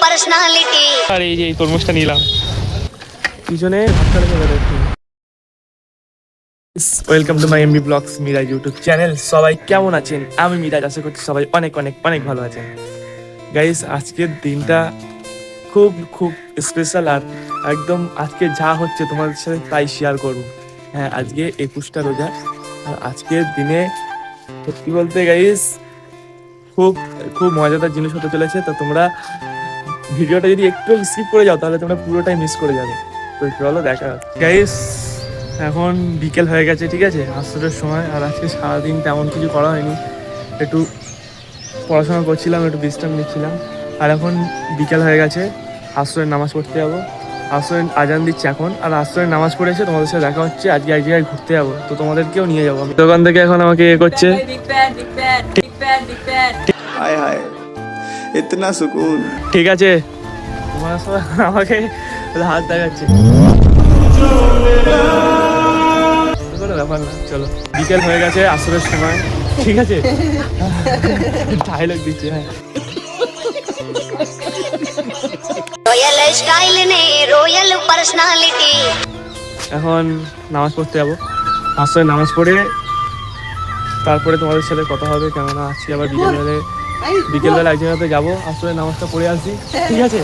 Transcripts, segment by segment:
Personality. আর এই যে এই তরমুজটা নিলাম পিছনে। Welcome to my MB blogs Miraj YouTube channel. সবাই কেমন আছেন? আমি মিরাজ, আশা করছি সবাই অনেক অনেক অনেক ভালো আছেন। গাইস, আজকের দিনটা খুব খুব স্পেশাল, আর একদম আজকে যা হচ্ছে তোমাদের সাথে তাই শেয়ার করবো। হ্যাঁ, আজকে 21টা রোজা, আর আজকের দিনে সত্যি বলতে গাইস খুব খুব মজাদার জিনিস হতে চলেছে। তো তোমরা ভিডিওটা যদি একটু স্কিপ করে যাও তাহলে তোমরা পুরোটাই মিস করে যাবে। তো চলো দেখা গাইস, এখন বিকেল হয়ে গেছে, ঠিক আছে, আসরের সময়। আর আজকে সারাদিন তেমন কিছু করা হয়নি, একটু পড়াশোনা করছিলাম, একটু বিশ্রাম নিচ্ছিলাম। আর এখন বিকেল হয়ে গেছে, আসরের নামাজ পড়তে যাবো। আসরের আজান দিচ্ছে এখন, আর আসরের নামাজ পড়ে এসে তোমাদের সাথে দেখা হচ্ছে। আজকে এক জায়গায় ঘুরতে যাবো, তো তোমাদেরকেও নিয়ে যাবো আমি। দোকান থেকে এখন আমাকে এ করছে। हाय हाय इतना सुकून। ঠিক আছে, তোমার সবাই আমাকে হাত দেখাচ্ছে, কোনো ব্যাপার না। চলো, বিকেল হয়ে গেছে, আসরের সময়, ঠিক আছে। ডায়লগ দিচ্ছি, হ্যাঁ। রয়্যাল স্টাইল নে রয়্যাল পার্সোনালিটি। এখন নামাজ পড়তে যাবো। আসরে নামাজ পড়ে তারপরে তোমাদের সাথে কথা হবে, কেননা আজকে আবার বিকেলবেলা এক জায়গাতে যাবো। আসরে নামাজটা পড়ে আসি, ঠিক আছে।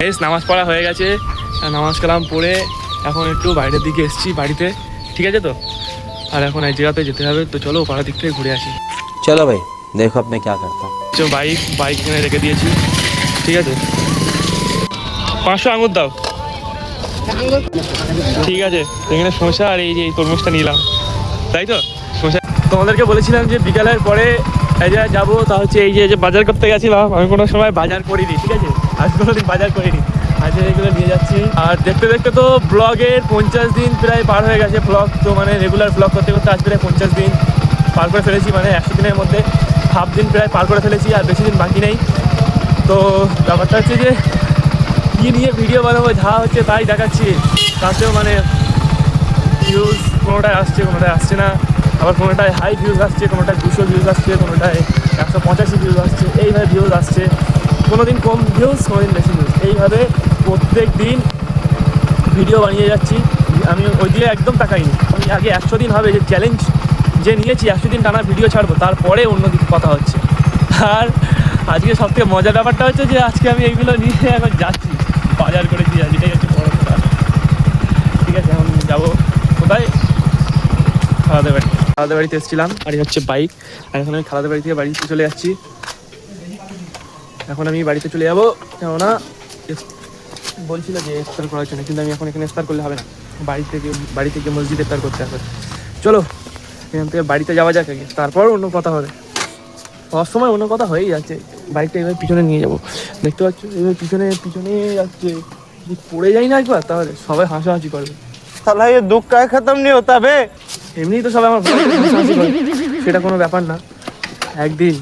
বেশ, নামাজ পড়া হয়ে গেছে, নামাজ কালাম পড়ে এখন একটু বাইরের দিকে এসেছি বাড়িতে, ঠিক আছে। তো আর এখন এক জায়গাতে যেতে হবে, তো চলো পাড়ার দিক থেকে ঘুরে আসি। चलो भाई देखो अब मैं क्या करता हूँ। বাইক কিনে রেখে দিয়েছি, ঠিক আছে। 500 আঙুর দাও, ঠিক আছে। এখানে শসা আর এই যে এই তরমুজটা নিলাম, তাই তো। শসা তোমাদেরকে বলেছিলাম যে বিকালের পরে এই জায়গায় যাবো, তা হচ্ছে এই যে বাজার করতে গেছিলাম। আমি কোনো সময় বাজার করিনি, ঠিক আছে, আজ কোনোদিন বাজার করিনি, আজ এগুলো নিয়ে যাচ্ছি। আর দেখতে দেখতে তো ব্লগের 50 দিন প্রায় পার হয়ে গেছে। ব্লগ তো মানে রেগুলার ব্লগ করতে করতে আজ প্রায় 50 দিন পার করে ফেলেছি, মানে 100 দিনের মধ্যে হাফ দিন প্রায় পার করে ফেলেছি, আর বেশি দিন বাকি নেই। তো ব্যাপারটা হচ্ছে যে কী নিয়ে ভিডিও বানাবো, যা হচ্ছে তাই দেখাচ্ছি। তাতেও মানে ভিউজ কোনোটায় আসছে, কোনোটায় আসছে না, আবার কোনোটায় হাই ভিউজ আসছে, কোনোটায় 200 ভিউজ আসছে, কোনোটায় 185 ভিউজ আসছে, এইভাবে ভিউজ আসছে। কোনো দিন কম ভিউজ, কোনো দিন বেশি ভিউজ, এইভাবে প্রত্যেক দিন ভিডিও বানিয়ে যাচ্ছি। আমি ওই দিকে একদম তাকাইনি। আমি আগে 100 দিন হবে যে চ্যালেঞ্জ যে নিয়েছি, 100 দিন টানা ভিডিও ছাড়বো, তারপরে অন্যদিকে কথা হচ্ছে। আর আজকে সবথেকে মজার ব্যাপারটা হচ্ছে যে আজকে আমি এইগুলো নিয়ে এখন যাচ্ছি, বাজার করেছি আজ, এটাই হচ্ছে বড় কথা, ঠিক আছে। এখন যাবো কোথায়? খালাদের বাড়ি। খালাদের বাড়িতে এসেছিলাম, আর এই হচ্ছে বাইক। আর এখন আমি খালাদের বাড়ি থেকে বাড়িতে চলে যাচ্ছি। এখন আমি বাড়িতে চলে যাবো, কেননা বলছিল যে ইফতার করার জন্য, কিন্তু আমি এখন এখানে ইফতার করলে হবে না, বাড়ি থেকে মসজিদে ইফতার করতে হবে। চলো এখান থেকে বাড়িতে যাওয়া যাক আগে, তারপর অন্য কথা হবে। সব সময় অন্য কথা হয়েই যাচ্ছে। বাইকটা এবার পিছনে নিয়ে যাবো, দেখতে পাচ্ছ, এবার পিছনে পিছনে যাচ্ছে। যদি পড়ে যাই না একবার, তাহলে সবাই হাসাহাসি করবে। साला ये दुख का खत्म नहीं होता बे। এমনিই তো সবাই আমার হাসাহাসি করে, সেটা কোনো ব্যাপার না। একদিন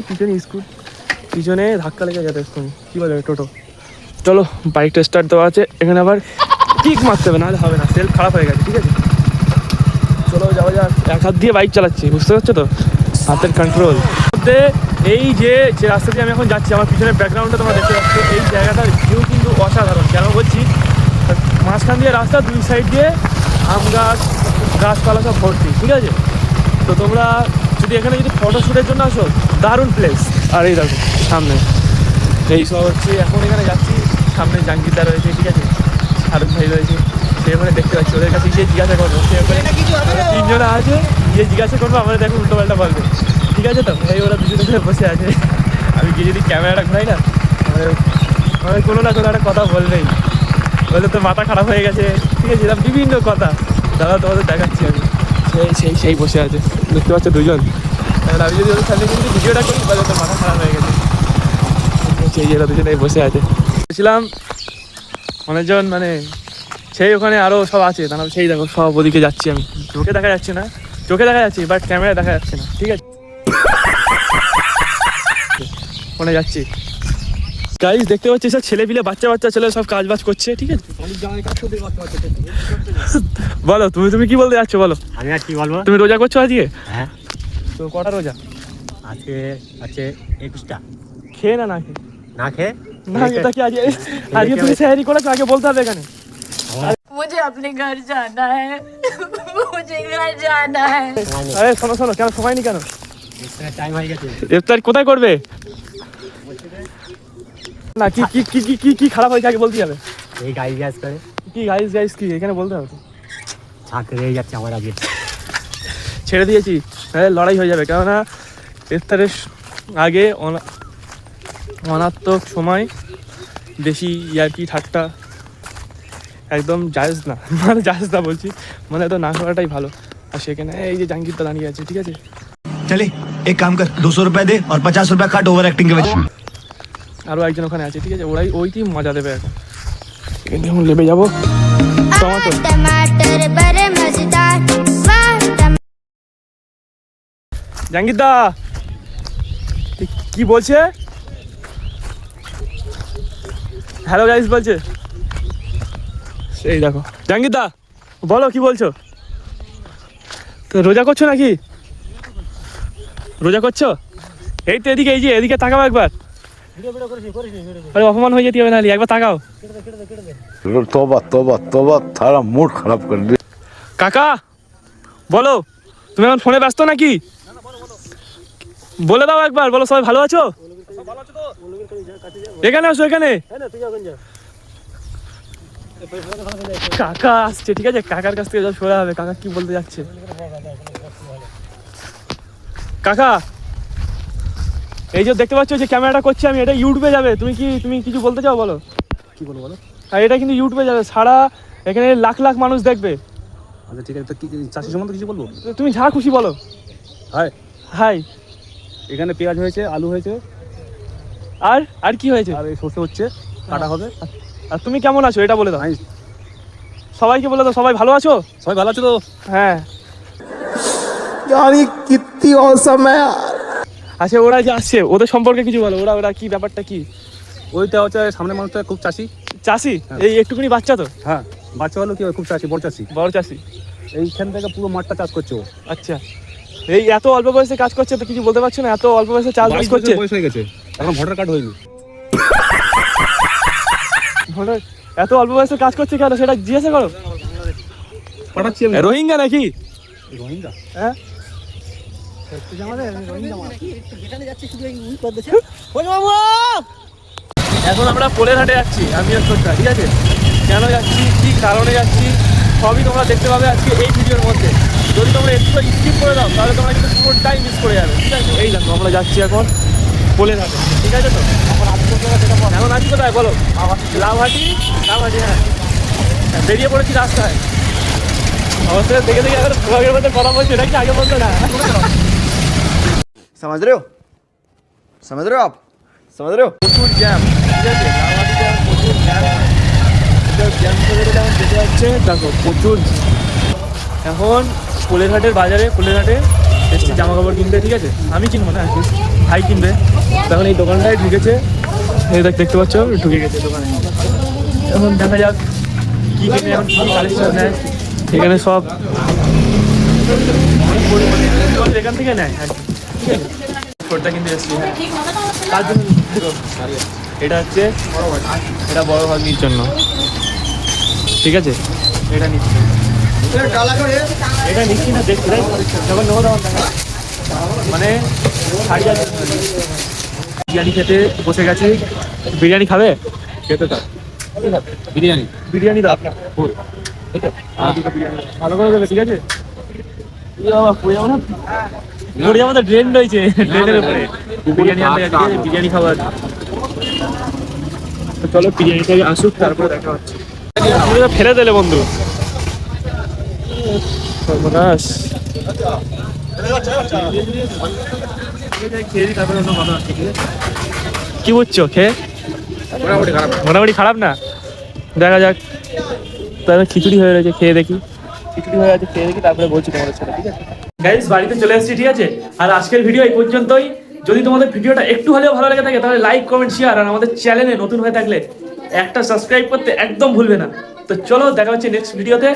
পিছনে স্কুল, পিছনে ধাক্কা লেগে যাবে এক্ষুনি, কি বলে টোটো। চলো, বাইকটা স্টার্ট দেওয়া আছে, এখানে আবার কিক মারতে হবে, নাহলে হবে না, সেলফ খারাপ হয়ে গেছে, ঠিক আছে। চলো যাওয়া যাক। এক হাত দিয়ে বাইক চালাচ্ছি, বুঝতে পারছো তো, হাতের কন্ট্রোল মধ্যে। এই যে রাস্তা দিয়ে আমি এখন যাচ্ছি, আমার পিছনের ব্যাকগ্রাউন্ডটা তোমরা দেখতে পাচ্ছ, এই জায়গাটার ভিউ কিন্তু অসাধারণ। কেন বলছি, মাঝখান দিয়ে রাস্তা, দুই সাইড দিয়ে আম গাছ, গাছপালা সব ভর্তি, ঠিক আছে। তো তোমরা যদি এখানে যদি ফটোশ্যুটের জন্য আসো, দারুণ প্লেস। আর এই দেখো সামনে এই সব হচ্ছে, এখন এখানে যাচ্ছি, সামনে জাঙ্গিরদা রয়েছে, ঠিক আছে, শাহরুখ ভাই রয়েছে, সে ওখানে দেখতে পাচ্ছি। ওদের কাছে গিয়ে জিজ্ঞাসা করবো, সে ওখানে 3 জনে আছে, গিয়ে জিজ্ঞাসা করবো, আমরা দেখো উল্টো পাল্টা বলবে, ঠিক আছে। তো এই ওরা দুজনে ধরে বসে আছে, আমি গিয়ে যদি ক্যামেরাটা ঘুরাই না, আমাদের কোনো না কোনো একটা কথা বলবেই, বলে তো মাথা খারাপ হয়ে গেছে, ঠিক আছে, এরকম বিভিন্ন কথা। দাদা তোমাদের দেখাচ্ছি আমি, সেই বসে আছে, দেখতে পাচ্ছ দুজন। তাহলে আমি যদি ওদের সামনে কিন্তু ভিডিওটা করি, বলে তো মাথা খারাপ হয়ে গেছে, সেই এরা দুজনে বসে আছে। বলছিলাম অনেকজন, মানে সেই ওখানে আরও সব আছে, তাহলে সেই দেখো সব ওদিকে যাচ্ছি আমি। চোখে দেখা যাচ্ছে না, চোখে দেখা যাচ্ছে, বাট ক্যামেরা দেখা যাচ্ছে না, ঠিক আছে। ওখানে যাচ্ছি, গাইস দেখতে পাচ্ছি সব ছেলে পিলে বাচ্চা বাচ্চা ছেলে সব কাজ বাজ করছে, ঠিক আছে? বলো তুমি কি বলতে যাচ্ছ বলো? আমি আর কি বলবো? তুমি রোজা করছো আজকে? হ্যাঁ, তো কটা রোজা? আজকে আছে 21টা। খেয়ে না খেয়ে? না খেয়ে না এটা কি আজকে তুমি সেহরি করেছো? আগে বলতে হবে এখানে। मुझे अपने घर जाना है मुझे घर जाना है। আরে শোনো কেন সময় নি কেন? টাইম হয়ে গেছে। ইফতার কোথায় করবে? না কি খারাপ হয়েছে আগে বলতে হবে। এই গাড়ি গ্যাস করে কি গাইস কি এখানে বলতে হবে তো। ছাক রয়ে যাচ্ছে আমার আগে। ছেড়ে দিয়েছি, লড়াই হয়ে যাবে, কেননা ইফতারের আগে অনাত্মক সময় বেশি ইয়ার্কি ঠাট্টা একদম জায়েজ না, মানে জায়েজ না বলছি, মানে তো না করাটাই ভালো। আর সেখানে এই যে জাহাঙ্গীরটা দাঁড়িয়ে আছে, ঠিক আছে? चले एक काम कर 200 रुपए दे और 50 रुपए काट ओवर एक्टिंग के वजह। আরও একজন ওখানে আছে, ঠিক আছে? ওইটি মজা দেবে এখন। এখান থেকে লেবে যাবো টমেটো। टमाटर बड़े मजेदार জাহাঙ্গীর দা কি বলছে? হ্যালো গাইস বলছে। সেই দেখো জাহাঙ্গীর দা বলো কি বলছো? তো রোজা করছো নাকি? রোজা করছো? এই তো এদিকে, এই যে এদিকে তাকাও একবার। আরে অপমান হয়ে যেতে হবে নাহলে, একবার তাকাও। तौबा तौबा तौबा थारा मूड खराब कर दिया। কাকা বলো, তুমি এখন ফোনে ব্যস্ত নাকি? বলে দাও একবার, বলো সবাই ভালো আছো? এখানে আসো, এখানে। কাকা আসছে, ঠিক আছে? কাকার কাছ থেকে শোনা হবে কাকা কি বলতে যাচ্ছে। কাকা এই যে দেখতে পাচ্ছ যে ক্যামেরাটা করছি আমি, এটা ইউটিউবে যাবে, তুমি কিছু বলতে চাও বলো? কি বলবো বলো? আর এটা কিন্তু ইউটিউবে যাবে, সারা এখানে লাখ লাখ মানুষ দেখবে। আচ্ছা ঠিক আছে, তো কি চাষি সম্বন্ধে কিছু বলবো? তো তুমি যা খুশি বলো। Hi, hi. এখানে পেঁয়াজ হয়েছে, আলু হয়েছে, আর কি হয়েছে? আর এই সর্ষে হচ্ছে, কাটা হবে। আর তুমি কেমন আছো এটা বলে দাও। আমি- সবাইকে বলে দাও সবাই ভালো আছো? সবাই ভালো আছো তো? হ্যাঁ। यार ये कितनी औसम है यार। আচ্ছা ওরা যে আসছে ওদের সম্পর্কে কিছু বলো, ওরা কি ব্যাপারটা কি? ওইটা হচ্ছে সামনে মানুষটা খুব চাষি। চাষি? এই একটুখানি বাচ্চা তো? হ্যাঁ, বাচ্চা হলো কি হয়, খুব চাষি, বড় চাষি। বড় চাষি? এইখান থেকে পুরো মাঠটা চাষ করছে ও। আচ্ছা, এই এত অল্প বয়সে কাজ করছে তো কিছু বলতে পারছো না? এত অল্প বয়সে চাষবাস 22 করছে? বছর বয়স হয়ে গেছে, এখন ভোটার কার্ড হয়নি। এত অল্প বয়সে কাজ করছে কেন সেটা জিজ্ঞাসা করো। পাঠাচ্ছি আমি। রোহিঙ্গা নাকি? রোহিঙ্গা? হ্যাঁ। এখন আমরা পোলের হাটে যাচ্ছি, আমি আর ছোট্টা, ঠিক আছে? কেন যাচ্ছি, কি কারণে যাচ্ছি, সবই তোমরা দেখতে পাবে আজকে এই ভিডিওর মধ্যে। যদি তোমরা একটু স্কিপ করে দাও তাহলে তোমরা কিন্তু পুরোটাই মিস করে যাবে, ঠিক আছে? এই দেখো আমরা যাচ্ছি এখন পোলের হাটে, ঠিক আছে তো? এখন আছি কোথায় বলো? লাভহাটি। হ্যাঁ, বেরিয়ে পড়েছি রাস্তায়। অবশ্যই দেখে এখন ভ্লগের মধ্যে কথা বলছি, এটা কি আগে বলতো না? समझ रहे हो आप समझ रहे हो? প্রচুর জ্যাম, ঠিক আছে? লালবাটিতে এখন প্রচুর জ্যাম। জ্যাম করে এখন যেতে যাচ্ছে, দেখো প্রচুর। এখন কোলেরহাটের বাজারে, কোলেরহাটে এসছি জামা কাপড় কিনতে, ঠিক আছে? আমি কিনবো না, ভাই কিনবে। তখন এই দোকানটায় ঢুকেছে, এই দেখতে পাচ্ছ ঢুকে গেছে দোকানে। এখন দেখা যাক কি কিনে, এখন কি কালেকশন নেয়। এখানে সব এখান থেকে নেয় আর কি, ঠিক আছে? ছোটটা কিন্তু এসছি, হ্যাঁ তার জন্য এটা হচ্ছে এটা বড় ভাগ্নির জন্য, ঠিক আছে? এটা নিচ্ছি, এটা নিচ্ছি না, দেখছি যখন নেবো তখন মানে শাড়ি আছে। বিরিয়ানি খেতে বসে গেছি। বিরিয়ানি খাবে? খেতে দাও বিরিয়ানি দাও ভালো করে দেবে, ঠিক আছে? পড়ে যাবো তো, ড্রেন রয়েছে, ড্রেনের উপরে বিরিয়ানি আনতে গেছে, বিরিয়ানি খাবার। চলো বিরিয়ানিটা আসুক তারপরে দেখা হচ্ছে। ফেলে দিলে বন্ধু, সর্বনাশ। কি বুঝছো খেয়ে? মোটামুটি খারাপ না? দেখা যাক, তাহলে খিচুড়ি হয়ে রয়েছে, খেয়ে দেখি। খিচুড়ি হয়ে আছে, খেয়ে দেখি তারপরে বলছি তোমাদের সাথে, ঠিক আছে? গাইস বাড়িতে চলে এসেছি, ঠিক আছে? আর আজকের ভিডিও এই পর্যন্তই। যদি তোমাদের ভিডিওটা একটু হলেও ভালো লেগে থাকে তাহলে লাইক কমেন্ট শেয়ার, আর আমাদের চ্যানেলে নতুন হয়ে থাকলে একটা সাবস্ক্রাইব করতে একদম ভুলবে না। তো চলো দেখা হচ্ছে নেক্সট ভিডিওতে।